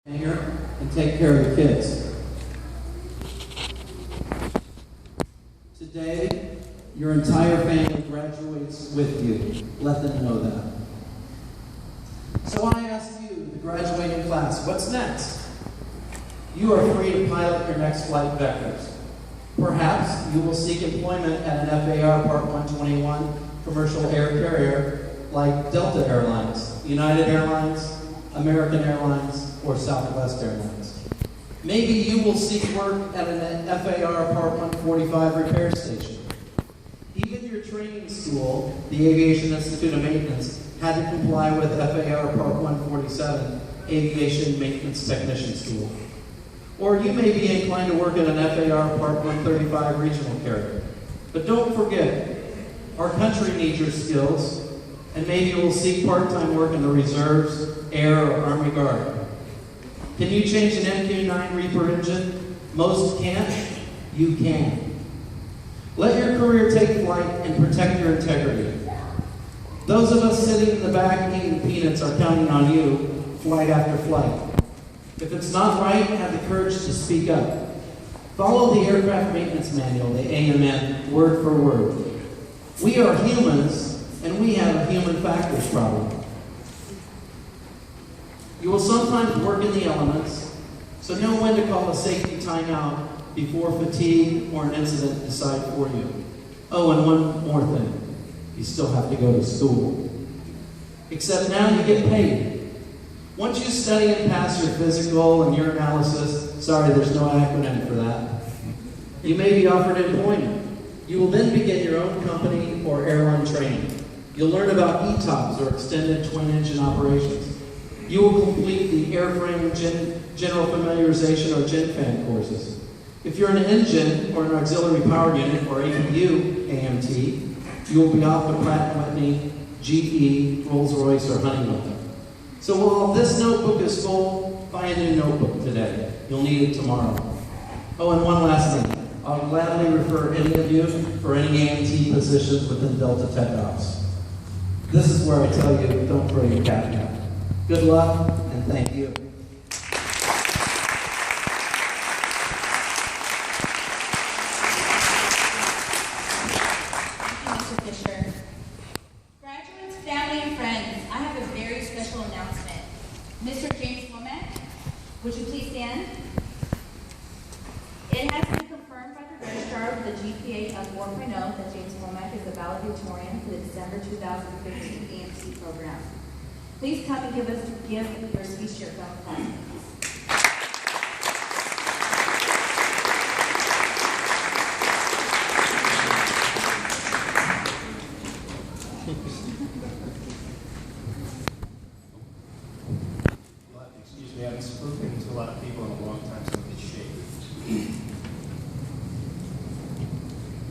Here and take care of the kids. Today, your entire family graduates with you. Let them know that. So I ask you, the graduating class, what's next? You are free to pilot your next flight vectors. Perhaps you will seek employment at an FAR Part 121 commercial air carrier like Delta Airlines, United Airlines, American Airlines, or Southwest Airlines. Maybe you will seek work at an FAR Part 145 repair station. Even your training school, the Aviation Institute of Maintenance, had to comply with FAR Part 147, Aviation Maintenance Technician School. Or you may be inclined to work at an FAR Part 135 regional carrier. But don't forget, our country needs your skills, and maybe you will seek part-time work in the reserves, air, or Army Guard. Can you change an MQ-9 Reaper engine? Most can't. You can. Let your career take flight and protect your integrity. Those of us sitting in the back eating peanuts are counting on you, flight after flight. If it's not right, have the courage to speak up. Follow the aircraft maintenance manual, the AMN, word for word. We are humans, and we have a human factors problem. You will sometimes work in the elements, so know when to call a safety timeout before fatigue or an incident decide for you. Oh, and one more thing. You still have to go to school. Except now you get paid. Once you study and pass your physical and your analysis, sorry, there's no acronym for that, you may be offered employment. You will then begin your own company or airline training. You'll learn about ETOPS, or extended twin-engine operations. You will complete the airframe general familiarization or GenFan courses. If you're an engine or an auxiliary power unit or APU AMT, you will be off to Pratt & Whitney, GE, Rolls-Royce, or Honeywell. So while this notebook is full, buy a new notebook today. You'll need it tomorrow. Oh, and one last thing. I'll gladly refer any of you for any AMT positions within Delta Tech Ops. This is where I tell you, don't throw your cat out. Good luck, and thank you. Mr. Fisher. Graduates, family, and friends, I have a very special announcement. Mr. James Womack, would you please stand? It has been confirmed by the registrar of the GPA of 4.0 that James Womack is the valedictorian for the December 2015 AMT program. Please come and give your speech to your fellow classmates. Excuse me, I haven't spoken to a lot of people in a long time, so I'm in shape.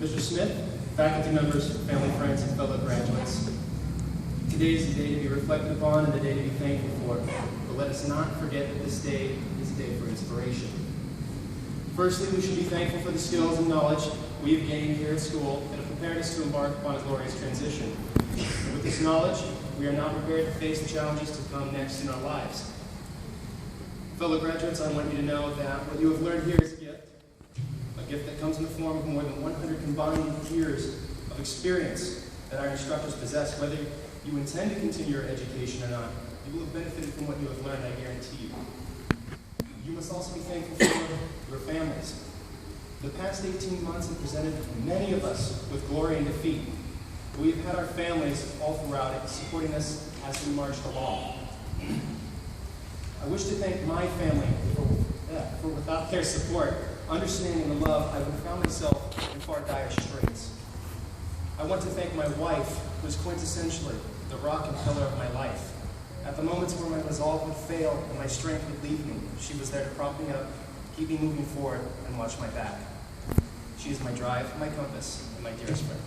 Mr. Smith, faculty members, family, friends, and fellow graduates, today is the day to be reflected upon and the day to be thankful for. But let us not forget that this day is a day for inspiration. Firstly, we should be thankful for the skills and knowledge we have gained here at school that have prepared us to embark upon a glorious transition. And with this knowledge, we are now prepared to face the challenges to come next in our lives. Fellow graduates, I want you to know that what you have learned here is a gift that comes in the form of more than 100 combined years of experience that our instructors possess. Whether you intend to continue your education or not, you will have benefited from what you have learned, I guarantee you. You must also be thankful for your families. The past 18 months have presented many of us with glory and defeat. We've had our families all throughout it, supporting us as we marched along. I wish to thank my family for without their support, understanding, and love, I would have found myself in far dire straits. I want to thank my wife, who is quintessentially the rock and pillar of my life. At the moments where my resolve would fail and my strength would leave me, she was there to prop me up, keep me moving forward, and watch my back. She is my drive, my compass, and my dearest friend.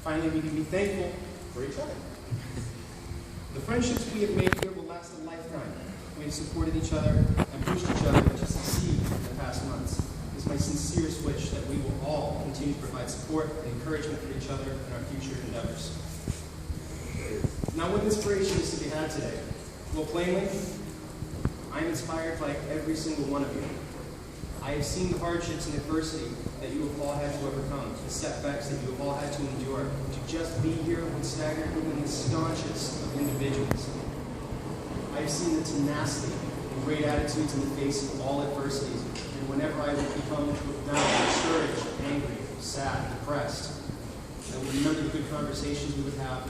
Finally, we can be thankful for each other. The friendships we have made here will last a lifetime. We have supported each other and pushed each other to succeed in the past months. It is my sincerest wish that we will all continue to provide support and encouragement for each other in our future endeavors. Now, what inspiration is to be had today? Well, plainly, inspired by every single one of you. I have seen the hardships and adversity that you have all had to overcome, the setbacks that you have all had to endure. To just be here would stagger even the staunchest of individuals. I have seen the tenacity and great attitudes in the face of all adversities, and whenever I would become down, discouraged, angry, sad, depressed, I would remember the good conversations we would have,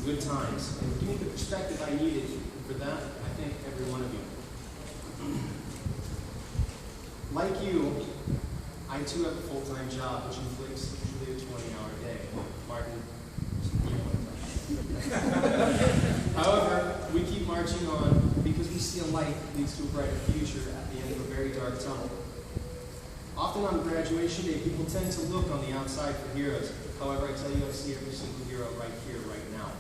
good times, and give me the perspective I needed. And for that, I thank every one of you. Like you, I too have a full-time job which inflicts usually a 20-hour day. Martin, however, we keep marching on because we see a light that leads to a brighter future at the end of a very dark tunnel. Often on graduation day, people tend to look on the outside for heroes. However, I tell you, I see every single hero right here, right now.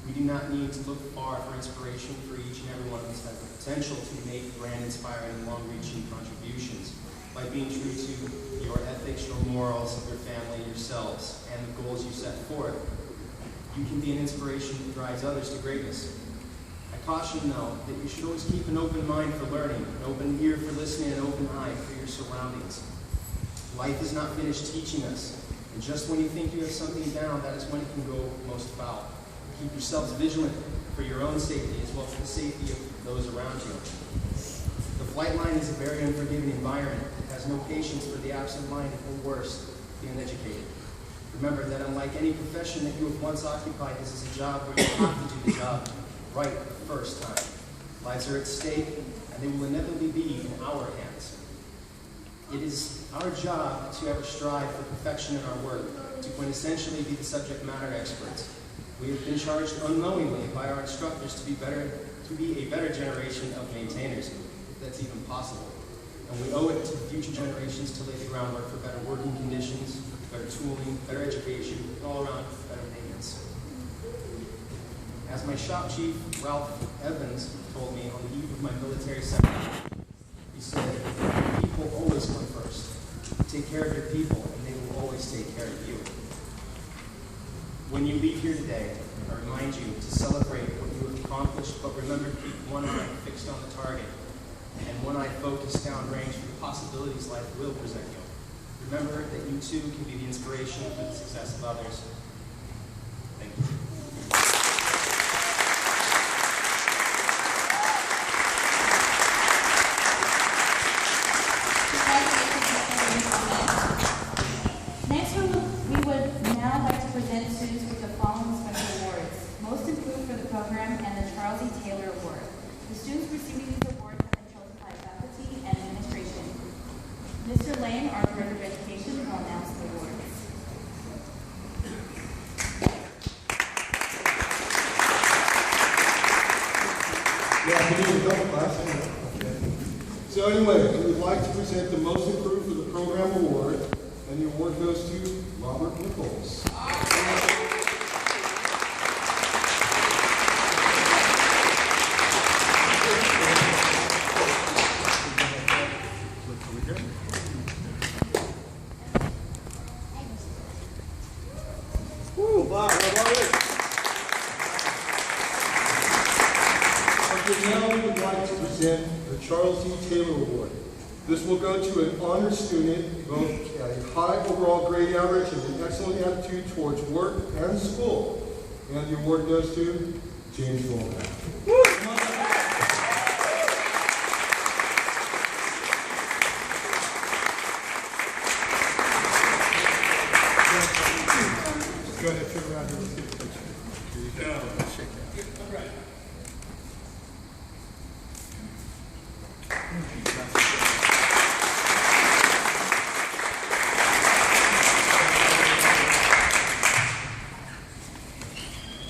We do not need to look far for inspiration, for each and every one of us has the potential to make grand, inspiring, and long-reaching contributions by being true to your ethics, your morals, your family, yourselves, and the goals you set forth. You can be an inspiration that drives others to greatness. I caution, though, that you should always keep an open mind for learning, an open ear for listening, and an open eye for your surroundings. Life is not finished teaching us, and just when you think you have something down, that is when it can go most foul. Keep yourselves vigilant for your own safety as well as the safety of those around you. The flight line is a very unforgiving environment. It has no patience for the absent-minded or worse, the uneducated. Remember that unlike any profession that you have once occupied, this is a job where you have to do the job right the first time. Lives are at stake, and they will inevitably be in our hands. It is our job to ever strive for perfection in our work, to quintessentially be the subject matter experts. We have been charged unknowingly by our instructors to be a better generation of maintainers, if that's even possible. And we owe it to the future generations to lay the groundwork for better working conditions, better tooling, better education, and all around better maintenance. As my shop chief, Ralph Evans, told me on the eve of my military seminar, he said, people always come first. Take care of your people, and they will always take care of you. When you leave here today, I remind you to celebrate what you have accomplished, but remember to keep one eye fixed on the target and one eye focused downrange for the possibilities life will present you. Remember that you too can be the inspiration for the success of others. Thank you. Next, we would now like to present students with the following special awards. Most Improved for the Program and the Charles E. Taylor Award. The students receiving these awards have been chosen by faculty and administration. Mr. Lane, our Director of Education, will announce the awards. Yeah, I can do a double class. Okay. So anyway, we would like to present the Most Improved for the Program Award, and the award goes to Robert Nichols. Okay, now we would like to present the Charles E. Taylor Award. This will go to an honor student, both a high overall grade average and an excellent attitude towards work and school. And the award goes to James Womack. Go ahead, turn around here. Let's get a picture. Here you go. Let's shake hands. All right.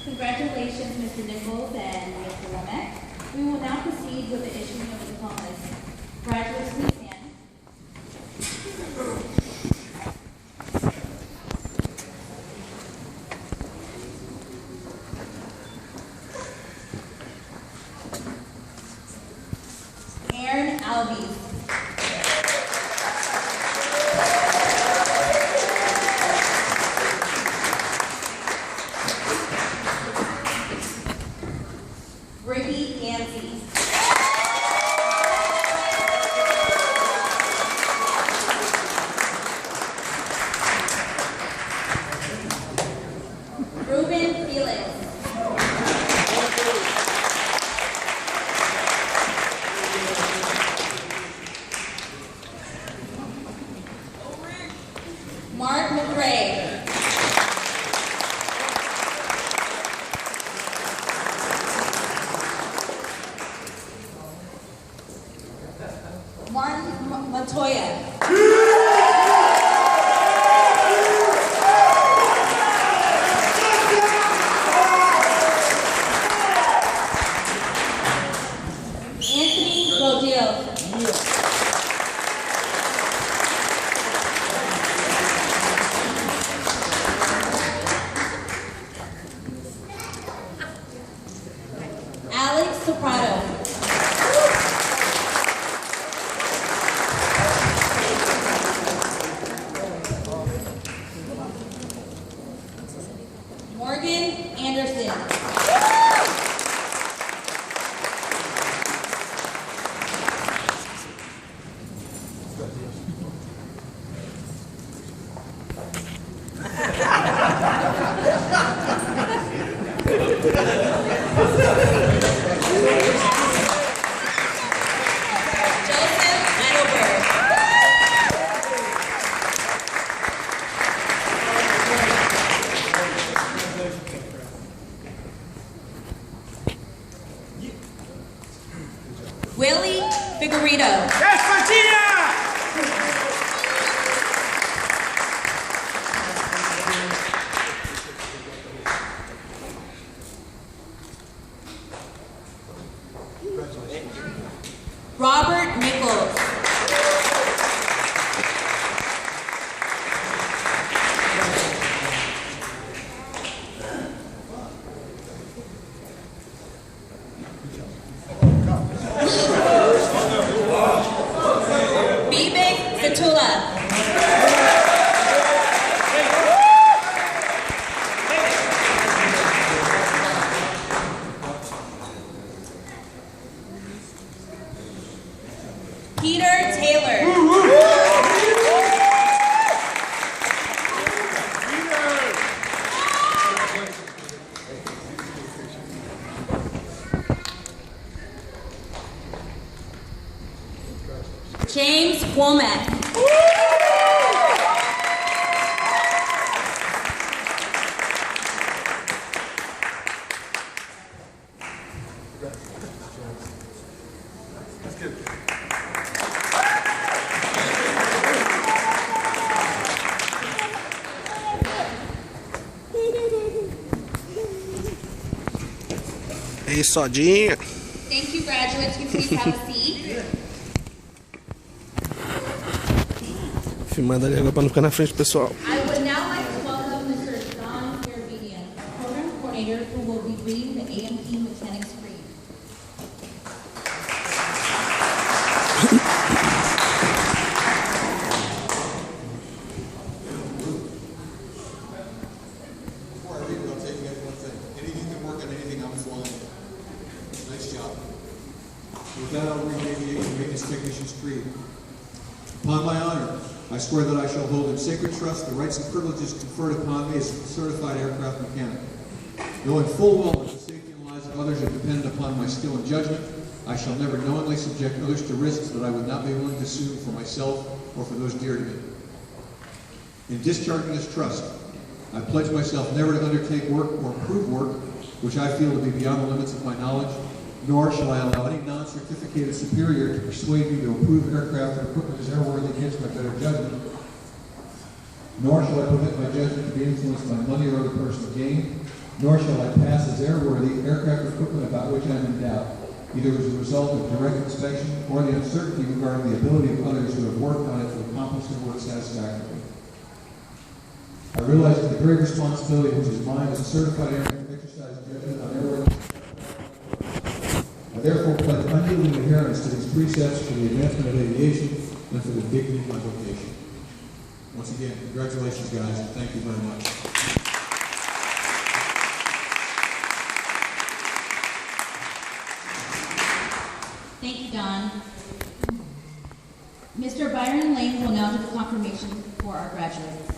Congratulations, Mr. Nichols and Mr. Womack. We will now proceed with the issuing of the diplomas. Graduates, please stand. Aaron Albies. Ricky Yancey. Montoya. Anthony Godil. Alex Soprano. Morgan Anderson. Willie Figueiredo. Yes, Sodinha! Robert Nichols. Bibik Satula. Peter Taylor. James Womack. Hey, Sodinha. Thank you, graduates. You please have a seat. Filmando ali agora pra não ficar na frente do pessoal. I would now like to welcome Mr. Don Garabedian, program coordinator, who will be reading the AMP mechanics screen. Before I read it, I'll take you guys one thing. Any of you can work on anything I'm flying. Nice job. With that, I'll read the aviation maintenance technician's creed. Upon my honor, I swear that I shall hold in sacred trust the rights and privileges conferred upon me as a certified aircraft mechanic. Knowing full well that the safety and lives of others are dependent upon my skill and judgment, I shall never knowingly subject others to risks that I would not be willing to assume for myself or for those dear to me. In discharging this trust, I pledge myself never to undertake work or approve work which I feel to be beyond the limits of my knowledge, nor shall I allow any non-certificated superior to persuade me to approve aircraft or equipment as airworthy against my better judgment, nor shall I permit my judgment to be influenced by money or other personal gain, nor shall I pass as airworthy aircraft or equipment about which I am in doubt, either as a result of direct inspection or the uncertainty regarding the ability of others who have worked on it to accomplish their work satisfactorily. I realize that the great responsibility which is mine as a certified airman to exercise judgment on airworthiness. I therefore pledge unyielding adherence to these precepts for the advancement of aviation and for the dignity of my vocation. Once again, congratulations, guys, and thank you very much. Thank you, Don. Mr. Byron Lane will now do the confirmation for our graduates.